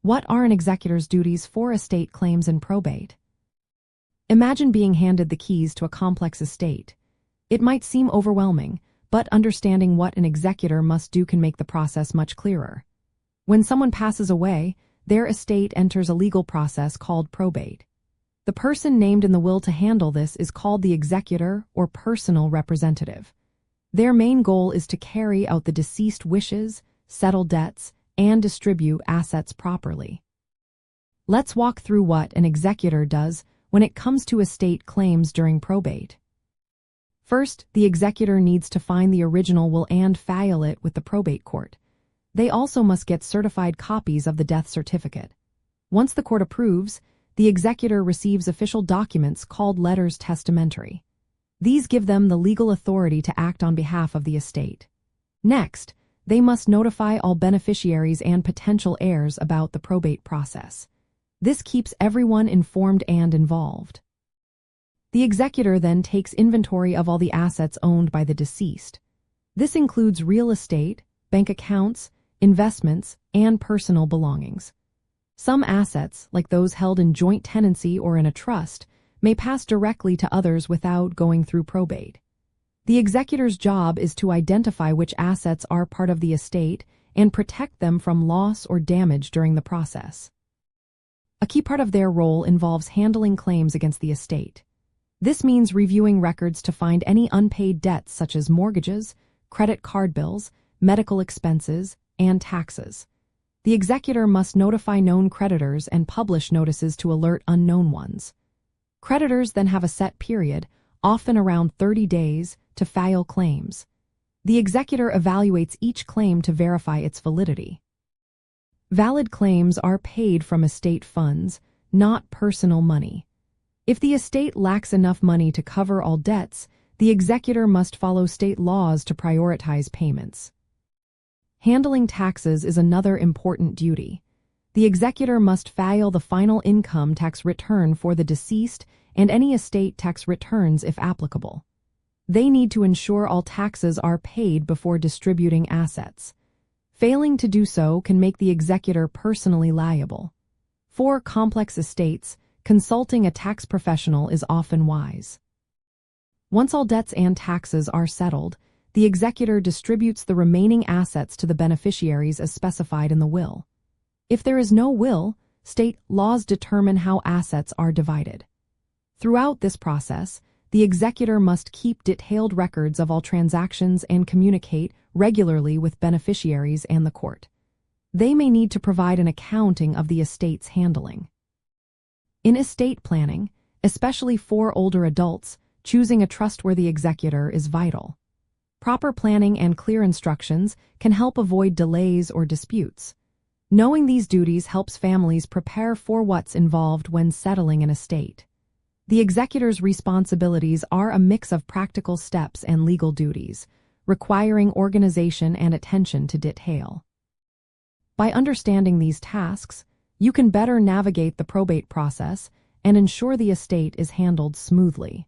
What are an executor's duties for estate claims in probate? Imagine being handed the keys to a complex estate. It might seem overwhelming, but understanding what an executor must do can make the process much clearer. When someone passes away, their estate enters a legal process called probate. The person named in the will to handle this is called the executor or personal representative. Their main goal is to carry out the deceased wishes, settle debts, and distribute assets properly. Let's walk through what an executor does when it comes to estate claims during probate. First, the executor needs to find the original will and file it with the probate court. They also must get certified copies of the death certificate. Once the court approves, the executor receives official documents called letters testamentary. These give them the legal authority to act on behalf of the estate. Next, they must notify all beneficiaries and potential heirs about the probate process. This keeps everyone informed and involved. The executor then takes inventory of all the assets owned by the deceased. This includes real estate, bank accounts, investments, and personal belongings. Some assets, like those held in joint tenancy or in a trust, may pass directly to others without going through probate. The executor's job is to identify which assets are part of the estate and protect them from loss or damage during the process. A key part of their role involves handling claims against the estate. This means reviewing records to find any unpaid debts such as mortgages, credit card bills, medical expenses, and taxes. The executor must notify known creditors and publish notices to alert unknown ones. Creditors then have a set period, often around 30 days, to file claims. The executor evaluates each claim to verify its validity. Valid claims are paid from estate funds, not personal money. If the estate lacks enough money to cover all debts, the executor must follow state laws to prioritize payments. Handling taxes is another important duty. The executor must file the final income tax return for the deceased and any estate tax returns if applicable. They need to ensure all taxes are paid before distributing assets. Failing to do so can make the executor personally liable. For complex estates, consulting a tax professional is often wise. Once all debts and taxes are settled, the executor distributes the remaining assets to the beneficiaries as specified in the will. If there is no will, state laws determine how assets are divided. Throughout this process, the executor must keep detailed records of all transactions and communicate regularly with beneficiaries and the court. They may need to provide an accounting of the estate's handling. In estate planning, especially for older adults, choosing a trustworthy executor is vital. Proper planning and clear instructions can help avoid delays or disputes. Knowing these duties helps families prepare for what's involved when settling an estate. The executor's responsibilities are a mix of practical steps and legal duties, requiring organization and attention to detail. By understanding these tasks, you can better navigate the probate process and ensure the estate is handled smoothly.